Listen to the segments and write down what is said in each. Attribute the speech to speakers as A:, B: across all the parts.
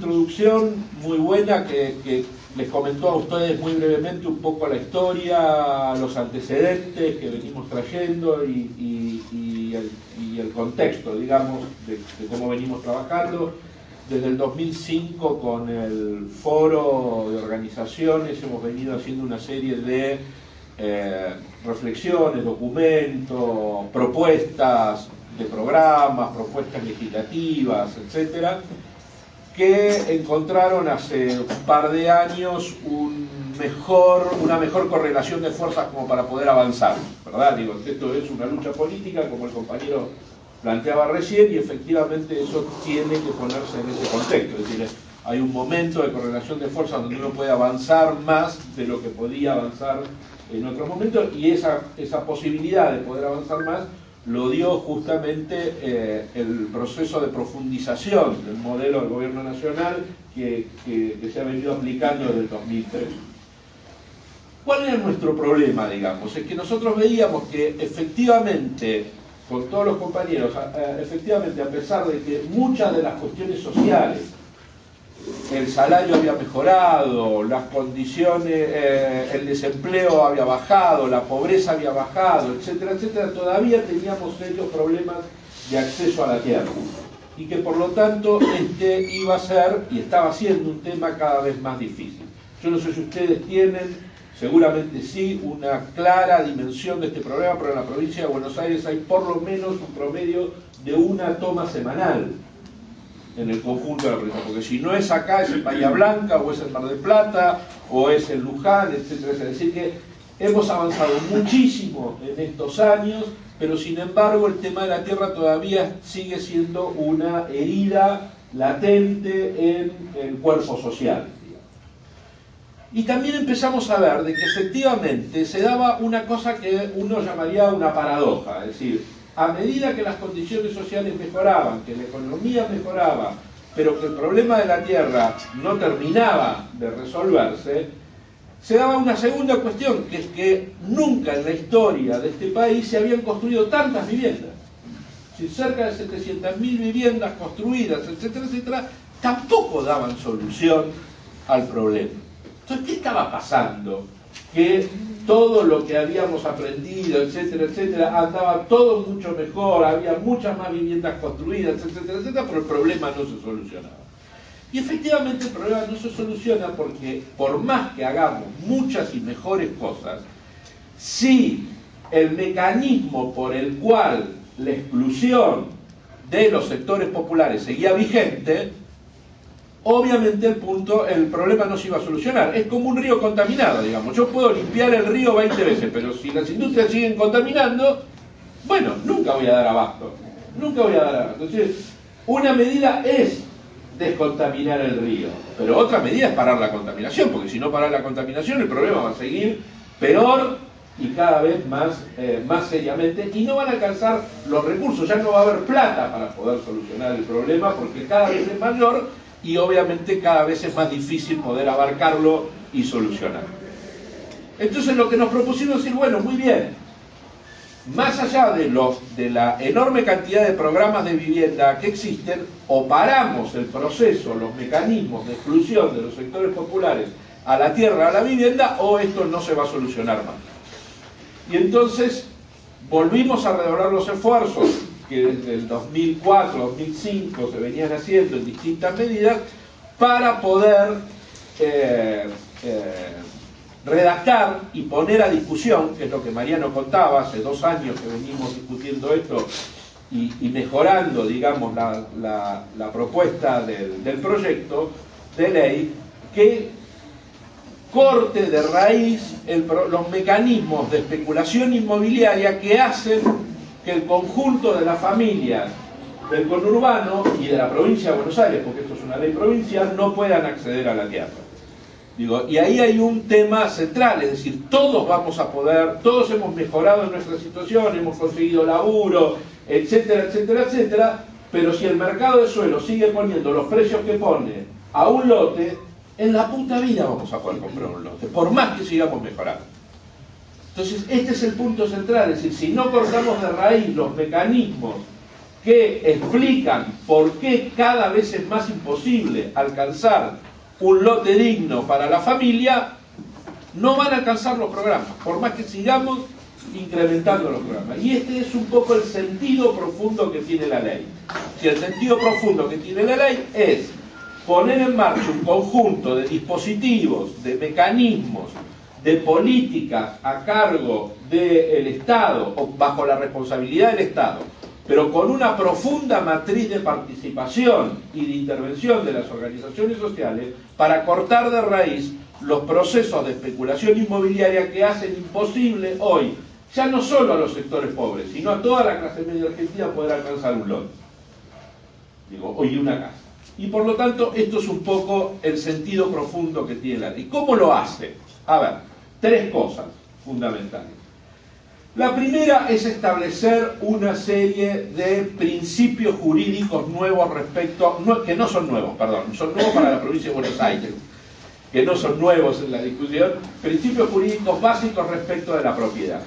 A: introducción muy buena que les comentó a ustedes muy brevemente un poco la historia, los antecedentes que venimos trayendo y el contexto, digamos, de cómo venimos trabajando. Desde el 2005 con el foro de organizaciones hemos venido haciendo una serie de reflexiones, documentos, propuestas de programas, propuestas legislativas, etcétera, que encontraron hace un par de años una mejor correlación de fuerzas como para poder avanzar, ¿verdad? Digo, esto es una lucha política, como el compañero planteaba recién, y efectivamente eso tiene que ponerse en ese contexto, es decir, hay un momento de correlación de fuerzas donde uno puede avanzar más de lo que podía avanzar en otros momentos, y esa posibilidad de poder avanzar más lo dio justamente el proceso de profundización del modelo del gobierno nacional que se ha venido aplicando desde el 2003. ¿Cuál era nuestro problema, digamos? Es que nosotros veíamos que efectivamente, con todos los compañeros, efectivamente, a pesar de que muchas de las cuestiones sociales, el salario había mejorado, las condiciones, el desempleo había bajado, la pobreza había bajado, etcétera, etcétera, todavía teníamos serios problemas de acceso a la tierra. Y que por lo tanto iba a ser, y estaba siendo, un tema cada vez más difícil. Yo no sé si ustedes tienen, seguramente sí, una clara dimensión de este problema, pero en la provincia de Buenos Aires hay por lo menos un promedio de una toma semanal en el conjunto de la provincia, porque si no es acá, es en Bahía Blanca, o es en Mar del Plata, o es en Luján, etcétera, etcétera. Es decir que hemos avanzado muchísimo en estos años, pero sin embargo el tema de la tierra todavía sigue siendo una herida latente en el cuerpo social. Y también empezamos a ver de que efectivamente se daba una cosa que uno llamaría una paradoja, es decir, a medida que las condiciones sociales mejoraban, que la economía mejoraba, pero que el problema de la tierra no terminaba de resolverse, se daba una segunda cuestión, que es que nunca en la historia de este país se habían construido tantas viviendas. Si cerca de 700.000 viviendas construidas, etcétera, etcétera, tampoco daban solución al problema. Entonces, ¿qué estaba pasando? Que todo lo que habíamos aprendido, etcétera, etcétera, andaba todo mucho mejor, había muchas más viviendas construidas, etcétera, etcétera, pero el problema no se solucionaba. Y efectivamente el problema no se soluciona porque por más que hagamos muchas y mejores cosas, si el mecanismo por el cual la exclusión de los sectores populares seguía vigente, obviamente el problema no se iba a solucionar. Es como un río contaminado, digamos. Yo puedo limpiar el río 20 veces, pero si las industrias siguen contaminando, bueno, nunca voy a dar abasto. Nunca voy a dar abasto. Entonces, una medida es descontaminar el río, pero otra medida es parar la contaminación, porque si no parar la contaminación, el problema va a seguir peor y cada vez más seriamente, y no van a alcanzar los recursos, ya no va a haber plata para poder solucionar el problema, porque cada vez es mayor y obviamente cada vez es más difícil poder abarcarlo y solucionarlo. Entonces lo que nos propusimos es decir, bueno, muy bien, más allá de la enorme cantidad de programas de vivienda que existen, o paramos el proceso, los mecanismos de exclusión de los sectores populares a la tierra, a la vivienda, o esto no se va a solucionar más. Y entonces volvimos a redoblar los esfuerzos que desde el 2004, 2005 se venían haciendo en distintas medidas para poder redactar y poner a discusión, que es lo que Mariano contaba, hace 2 años que venimos discutiendo esto y mejorando, digamos, la propuesta del proyecto de ley, que corte de raíz los mecanismos de especulación inmobiliaria que hacen que el conjunto de las familias del conurbano y de la provincia de Buenos Aires, porque esto es una ley provincial, no puedan acceder a la tierra. Digo, y ahí hay un tema central, es decir, todos vamos a poder, todos hemos mejorado en nuestra situación, hemos conseguido laburo, etcétera, etcétera, etcétera, pero si el mercado de suelo sigue poniendo los precios que pone a un lote, en la puta vida vamos a poder comprar un lote, por más que sigamos mejorando. Entonces, este es el punto central, es decir, si no cortamos de raíz los mecanismos que explican por qué cada vez es más imposible alcanzar un lote digno para la familia, no van a alcanzar los programas, por más que sigamos incrementando los programas. Y este es un poco el sentido profundo que tiene la ley. Si el sentido profundo que tiene la ley es poner en marcha un conjunto de dispositivos, de mecanismos, de políticas a cargo del Estado o bajo la responsabilidad del Estado, pero con una profunda matriz de participación y de intervención de las organizaciones sociales para cortar de raíz los procesos de especulación inmobiliaria que hacen imposible hoy, ya no solo a los sectores pobres, sino a toda la clase media argentina poder alcanzar un lote. Hoy una casa. Y por lo tanto, esto es un poco el sentido profundo que tiene la ley. ¿Cómo lo hace? A ver, tres cosas fundamentales. La primera es establecer una serie de principios jurídicos nuevos respecto, que no son nuevos, perdón, son nuevos para la provincia de Buenos Aires, que no son nuevos en la discusión, principios jurídicos básicos respecto de la propiedad.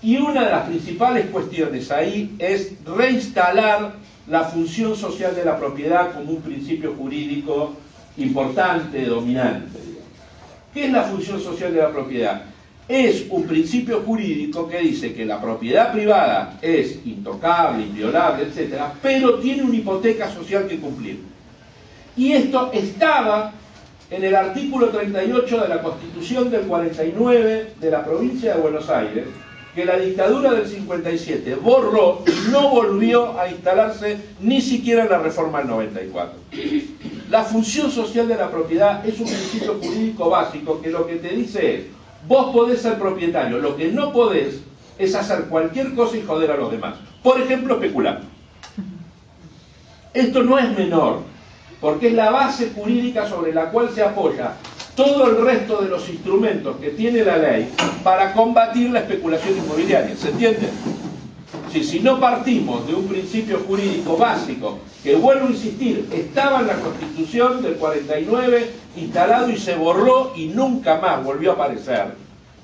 A: Y una de las principales cuestiones ahí es reinstalar la función social de la propiedad como un principio jurídico importante, dominante. ¿Qué es la función social de la propiedad? Es un principio jurídico que dice que la propiedad privada es intocable, inviolable, etc., pero tiene una hipoteca social que cumplir. Y esto estaba en el artículo 38 de la Constitución del 49 de la provincia de Buenos Aires, que la dictadura del 57 borró y no volvió a instalarse ni siquiera en la reforma del 94. La función social de la propiedad es un principio jurídico básico que lo que te dice es: vos podés ser propietario, lo que no podés es hacer cualquier cosa y joder a los demás. Por ejemplo, especular. Esto no es menor, porque es la base jurídica sobre la cual se apoya todo el resto de los instrumentos que tiene la ley para combatir la especulación inmobiliaria. ¿Se entiende? Si no partimos de un principio jurídico básico, que vuelvo a insistir, estaba en la Constitución del 49, instalado y se borró y nunca más volvió a aparecer,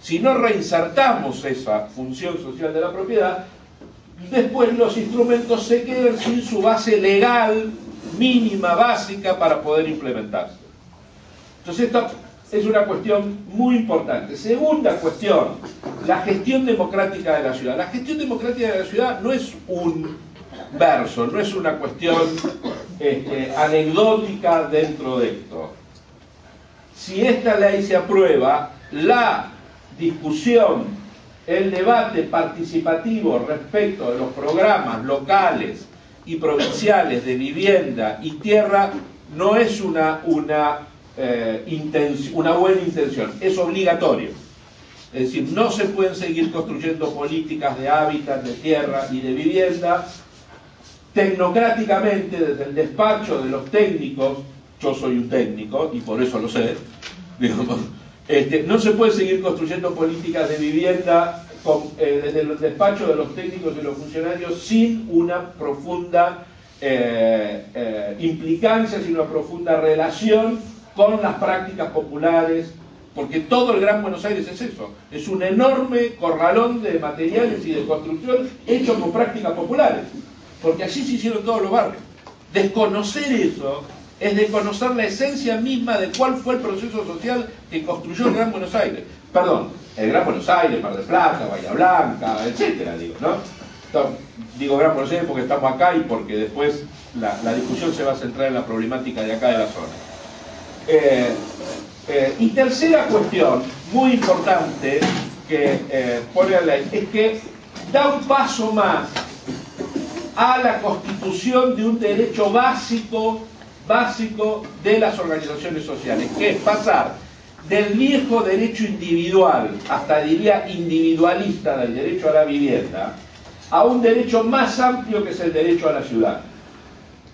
A: si no reinsertamos esa función social de la propiedad, después los instrumentos se quedan sin su base legal mínima, básica, para poder implementarse. Entonces esto es una cuestión muy importante. Segunda cuestión, la gestión democrática de la ciudad. La gestión democrática de la ciudad no es un verso, no es una cuestión anecdótica dentro de esto. Si esta ley se aprueba, la discusión, el debate participativo respecto de los programas locales y provinciales de vivienda y tierra no es una buena intención, es obligatorio. Es decir, no se pueden seguir construyendo políticas de hábitat, de tierra y de vivienda tecnocráticamente desde el despacho de los técnicos. Yo soy un técnico y por eso lo sé, digamos, no se puede seguir construyendo políticas de vivienda desde el despacho de los técnicos y los funcionarios sin una profunda implicancia, sin una profunda relación con las prácticas populares, porque todo el Gran Buenos Aires es eso, es un enorme corralón de materiales y de construcción hecho con prácticas populares, porque así se hicieron todos los barrios. Desconocer eso es desconocer la esencia misma de cuál fue el proceso social que construyó el Gran Buenos Aires. Perdón, el Gran Buenos Aires, Mar del Plata, Bahía Blanca, etcétera, digo, ¿no? Digo Gran Buenos Aires porque estamos acá y porque después la discusión se va a centrar en la problemática de acá de la zona. Y tercera cuestión, muy importante, que pone la ley, es que da un paso más a la constitución de un derecho básico de las organizaciones sociales, que es pasar del viejo derecho individual, hasta diría individualista, del derecho a la vivienda, a un derecho más amplio que es el derecho a la ciudad.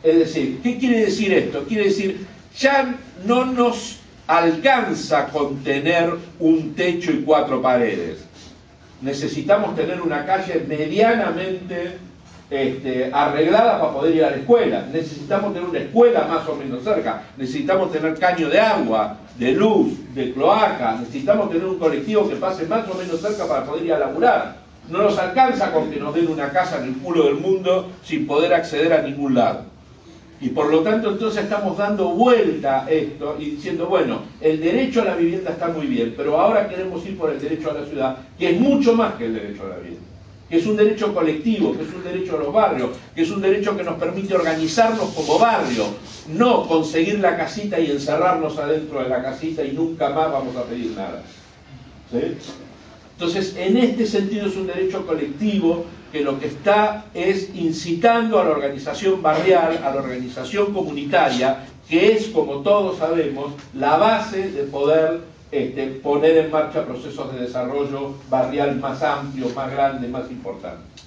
A: Es decir, ¿qué quiere decir esto? Quiere decir, ya no nos alcanza con tener un techo y 4 paredes. Necesitamos tener una calle medianamente arreglada para poder ir a la escuela. Necesitamos tener una escuela más o menos cerca. Necesitamos tener caño de agua, de luz, de cloaca. Necesitamos tener un colectivo que pase más o menos cerca para poder ir a laburar. No nos alcanza con que nos den una casa en el culo del mundo sin poder acceder a ningún lado. Y por lo tanto entonces estamos dando vuelta a esto y diciendo, bueno, el derecho a la vivienda está muy bien, pero ahora queremos ir por el derecho a la ciudad, que es mucho más que el derecho a la vivienda. Que es un derecho colectivo, que es un derecho a los barrios, que es un derecho que nos permite organizarnos como barrio, no conseguir la casita y encerrarnos adentro de la casita y nunca más vamos a pedir nada. ¿Sí? Entonces, en este sentido es un derecho colectivo que lo que está es incitando a la organización barrial, a la organización comunitaria, que es, como todos sabemos, la base de poder poner en marcha procesos de desarrollo barrial más amplios, más grandes, más importantes.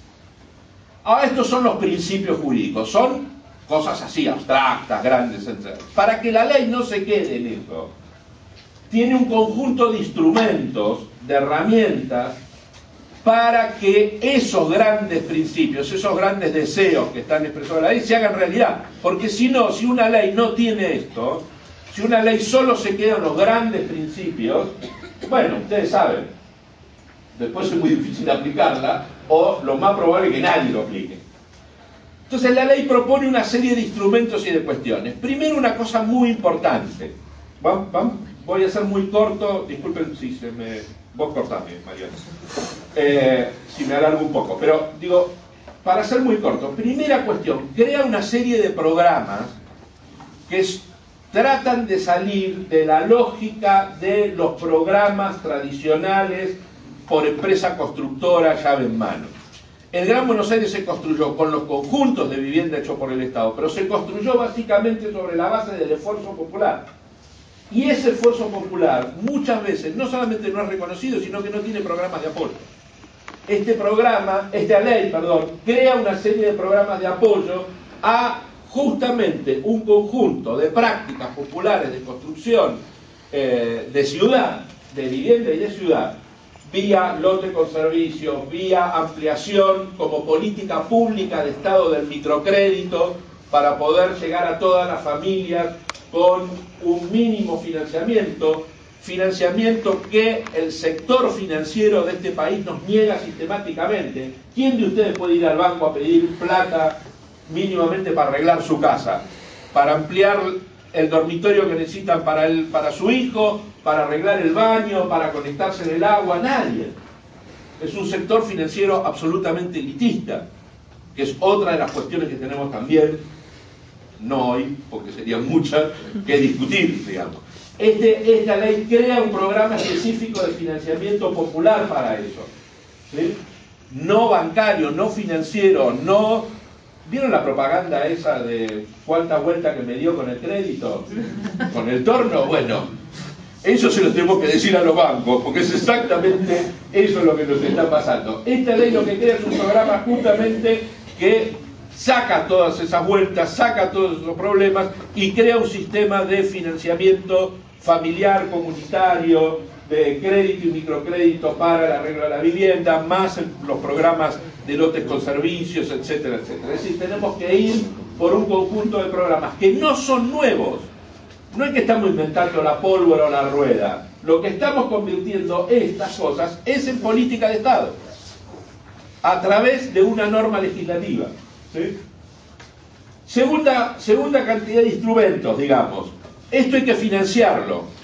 A: Ahora, estos son los principios jurídicos, son cosas así, abstractas, grandes, etc. Para que la ley no se quede en eso, tiene un conjunto de instrumentos, de herramientas, para que esos grandes principios, esos grandes deseos que están expresados en la ley se hagan realidad. Porque si no, si una ley no tiene esto, si una ley solo se queda en los grandes principios, bueno, ustedes saben, después es muy difícil aplicarla, o lo más probable es que nadie lo aplique. Entonces la ley propone una serie de instrumentos y de cuestiones. Primero, una cosa muy importante. Voy a ser muy corto, disculpen si se me... Vos cortame, Mariana. Si me alargo un poco. Pero, digo, para ser muy corto, primera cuestión, crea una serie de programas que tratan de salir de la lógica de los programas tradicionales por empresa constructora, llave en mano. El Gran Buenos Aires se construyó con los conjuntos de vivienda hechos por el Estado, pero se construyó básicamente sobre la base del esfuerzo popular. Y ese esfuerzo popular muchas veces no solamente no es reconocido, sino que no tiene programas de apoyo. Esta ley, crea una serie de programas de apoyo a justamente un conjunto de prácticas populares de construcción de ciudad, de vivienda y de ciudad, vía lote con servicios, vía ampliación como política pública de Estado del microcrédito para poder llegar a todas las familias con un mínimo financiamiento que el sector financiero de este país nos niega sistemáticamente. ¿Quién de ustedes puede ir al banco a pedir plata mínimamente para arreglar su casa? Para ampliar el dormitorio que necesitan para su hijo, para arreglar el baño, para conectarse en el agua, nadie. Es un sector financiero absolutamente elitista, que es otra de las cuestiones que tenemos también, no hoy, porque serían muchas, que discutir, digamos. Esta ley crea un programa específico de financiamiento popular para eso, ¿sí? No bancario, no financiero, no... ¿Vieron la propaganda esa de cuánta vuelta que me dio con el crédito? ¿Con el torno? Bueno, eso se lo tenemos que decir a los bancos, porque es exactamente eso lo que nos está pasando. Esta ley lo que crea es un programa justamente que saca todas esas vueltas, saca todos esos problemas y crea un sistema de financiamiento familiar, comunitario, de crédito y microcrédito para el arreglo de la vivienda, más los programas de lotes con servicios, etcétera, etcétera. Es decir, tenemos que ir por un conjunto de programas que no son nuevos. No es que estamos inventando la pólvora o la rueda. Lo que estamos convirtiendo estas cosas es en política de Estado, a través de una norma legislativa, ¿sí? Segunda cantidad de instrumentos, digamos. Esto hay que financiarlo.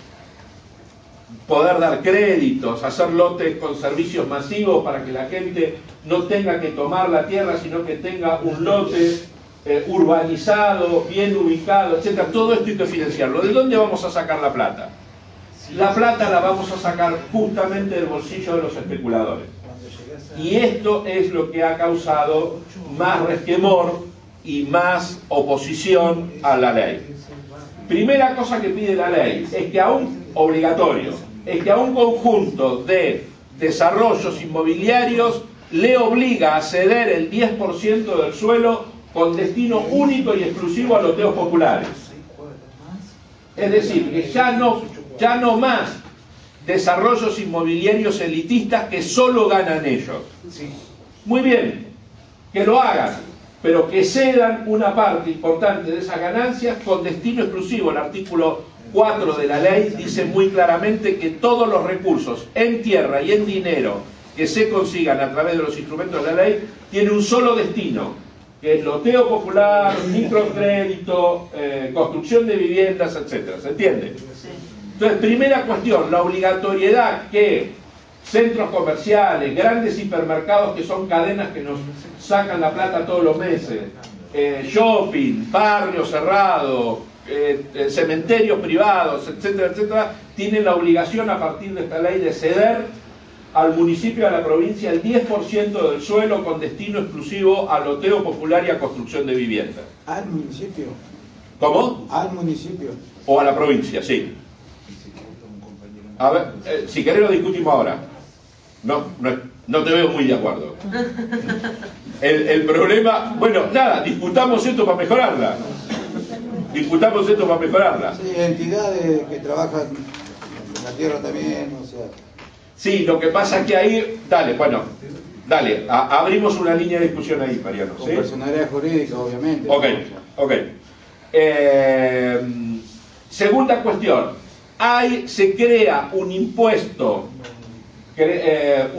A: Poder dar créditos, hacer lotes con servicios masivos para que la gente no tenga que tomar la tierra, sino que tenga un lote urbanizado, bien ubicado, etc. Todo esto hay que financiarlo. ¿De dónde vamos a sacar la plata? La plata la vamos a sacar justamente del bolsillo de los especuladores. Y esto es lo que ha causado más resquemor y más oposición a la ley. Primera cosa que pide la ley es que a un obligatorio, es que a un conjunto de desarrollos inmobiliarios le obliga a ceder el 10% del suelo con destino único y exclusivo a loteos populares. Es decir, que ya no más desarrollos inmobiliarios elitistas que solo ganan ellos. Muy bien, que lo hagan, pero que cedan una parte importante de esas ganancias con destino exclusivo. El artículo 4 de la ley dice muy claramente que todos los recursos en tierra y en dinero que se consigan a través de los instrumentos de la ley tiene un solo destino, que es loteo popular, microcrédito, construcción de viviendas, etc. ¿Se entiende?
B: Sí.
A: Entonces, primera cuestión, la obligatoriedad que centros comerciales, grandes hipermercados que son cadenas que nos sacan la plata todos los meses, shopping, barrios cerrados, cementerios privados, etcétera, etcétera, tienen la obligación a partir de esta ley de ceder al municipio y a la provincia el 10% del suelo con destino exclusivo al loteo popular y a construcción de viviendas.
C: ¿Al municipio?
A: ¿Cómo?
C: Al municipio.
A: O a la provincia, sí. A ver, si querés lo discutimos ahora. No te veo muy de acuerdo. El problema, bueno, nada, discutamos esto para mejorarla. Discutamos esto para mejorarla.
C: Sí, entidades que trabajan en la tierra también, o sea.
A: Sí, lo que pasa es que ahí, dale, abrimos una línea de discusión ahí, Mariano.
C: Con
A: ¿sí?
C: personalidad jurídica, obviamente.
A: Ok. Segunda cuestión. Se crea un impuesto, que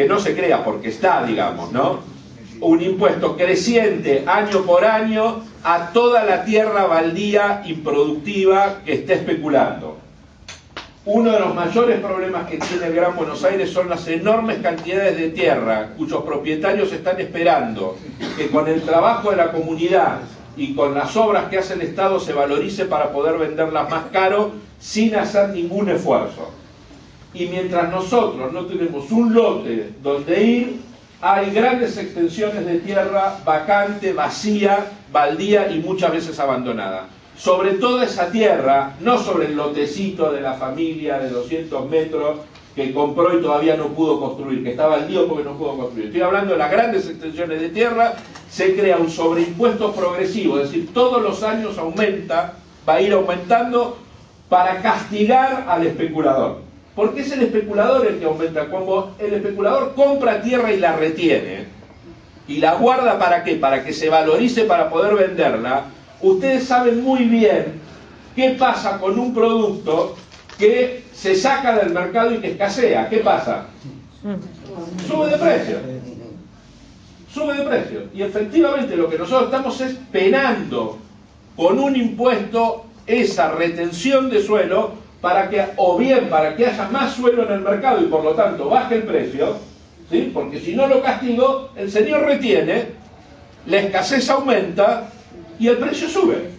A: no se crea porque está, digamos, ¿no? Un impuesto creciente año por año a toda la tierra baldía improductiva que esté especulando. Uno de los mayores problemas que tiene el Gran Buenos Aires son las enormes cantidades de tierra cuyos propietarios están esperando que con el trabajo de la comunidad y con las obras que hace el Estado se valorice para poder venderlas más caro sin hacer ningún esfuerzo. Y mientras nosotros no tenemos un lote donde ir, hay grandes extensiones de tierra vacante, vacía, baldía y muchas veces abandonada. Sobre toda esa tierra, no sobre el lotecito de la familia de 200 metros que compró y todavía no pudo construir, que está baldío porque no pudo construir. Estoy hablando de las grandes extensiones de tierra, se crea un sobreimpuesto progresivo, es decir, todos los años aumenta, va a ir aumentando para castigar al especulador. ¿Por qué es el especulador el que aumenta? Cuando el especulador compra tierra y la retiene, y la guarda ¿para qué? Para que se valorice para poder venderla. Ustedes saben muy bien qué pasa con un producto que se saca del mercado y que escasea. ¿Qué pasa? Sube de precio. Sube de precio. Y efectivamente lo que nosotros estamos es penando con un impuesto esa retención de suelo para que, o bien para que haya más suelo en el mercado y por lo tanto baje el precio, ¿sí? Porque si no lo castigo, el señor retiene, la escasez aumenta y el precio sube,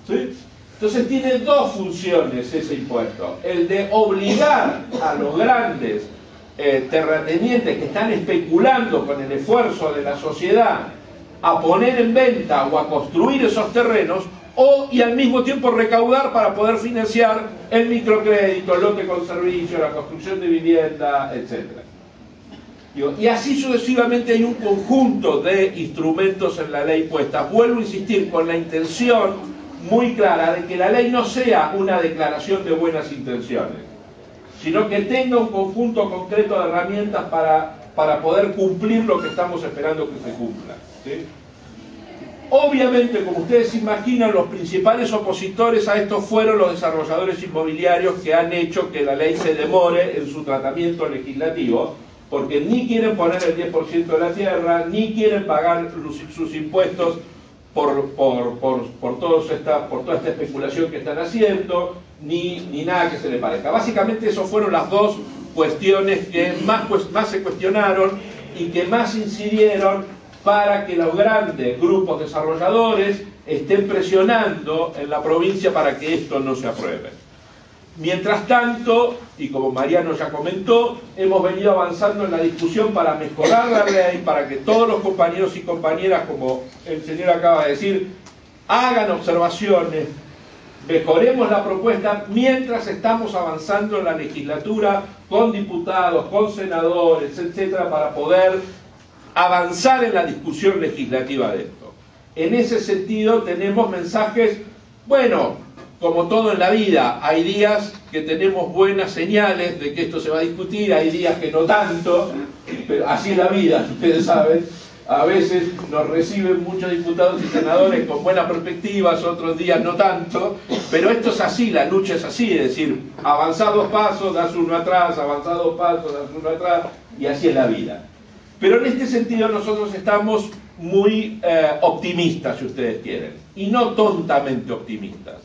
A: ¿sí? Entonces tiene dos funciones ese impuesto: el de obligar a los grandes terratenientes que están especulando con el esfuerzo de la sociedad a poner en venta o a construir esos terrenos, y al mismo tiempo recaudar para poder financiar el microcrédito, el lote con servicio, la construcción de vivienda, etc. Y así sucesivamente hay un conjunto de instrumentos en la ley puestas. Vuelvo a insistir con la intención muy clara de que la ley no sea una declaración de buenas intenciones, sino que tenga un conjunto concreto de herramientas para poder cumplir lo que estamos esperando que se cumpla, ¿sí? Obviamente, como ustedes imaginan, los principales opositores a esto fueron los desarrolladores inmobiliarios, que han hecho que la ley se demore en su tratamiento legislativo, porque ni quieren poner el 10% de la tierra, ni quieren pagar sus impuestos por toda esta especulación que están haciendo, ni nada que se le parezca. Básicamente esas fueron las dos cuestiones que más se cuestionaron y que más incidieron para que los grandes grupos desarrolladores estén presionando en la provincia para que esto no se apruebe. Mientras tanto, y como Mariano ya comentó, hemos venido avanzando en la discusión para mejorar la ley, para que todos los compañeros y compañeras, como el señor acaba de decir, hagan observaciones, mejoremos la propuesta mientras estamos avanzando en la legislatura con diputados, con senadores, etcétera, para poder avanzar en la discusión legislativa de esto. En ese sentido tenemos mensajes, bueno, como todo en la vida, hay días que tenemos buenas señales de que esto se va a discutir, hay días que no tanto, pero así es la vida, ustedes saben. A veces nos reciben muchos diputados y senadores con buenas perspectivas, otros días no tanto, pero esto es así, la lucha es así, es decir, avanzar 2 pasos, das uno atrás, avanzar 2 pasos, das uno atrás, y así es la vida. Pero en este sentido nosotros estamos muy optimistas, si ustedes quieren, y no tontamente optimistas,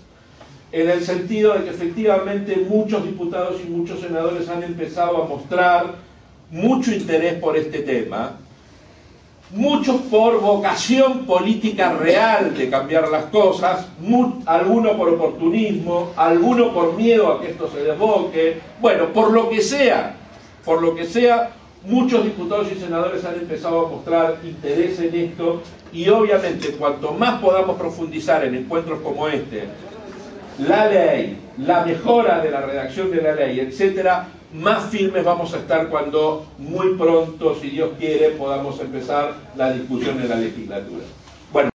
A: en el sentido de que efectivamente muchos diputados y muchos senadores han empezado a mostrar mucho interés por este tema, muchos por vocación política real de cambiar las cosas, alguno por oportunismo, alguno por miedo a que esto se desboque, bueno, por lo que sea, muchos diputados y senadores han empezado a mostrar interés en esto, y obviamente cuanto más podamos profundizar en encuentros como este, la ley, la mejora de la redacción de la ley, etcétera, más firmes vamos a estar cuando muy pronto, si Dios quiere, podamos empezar la discusión en la legislatura.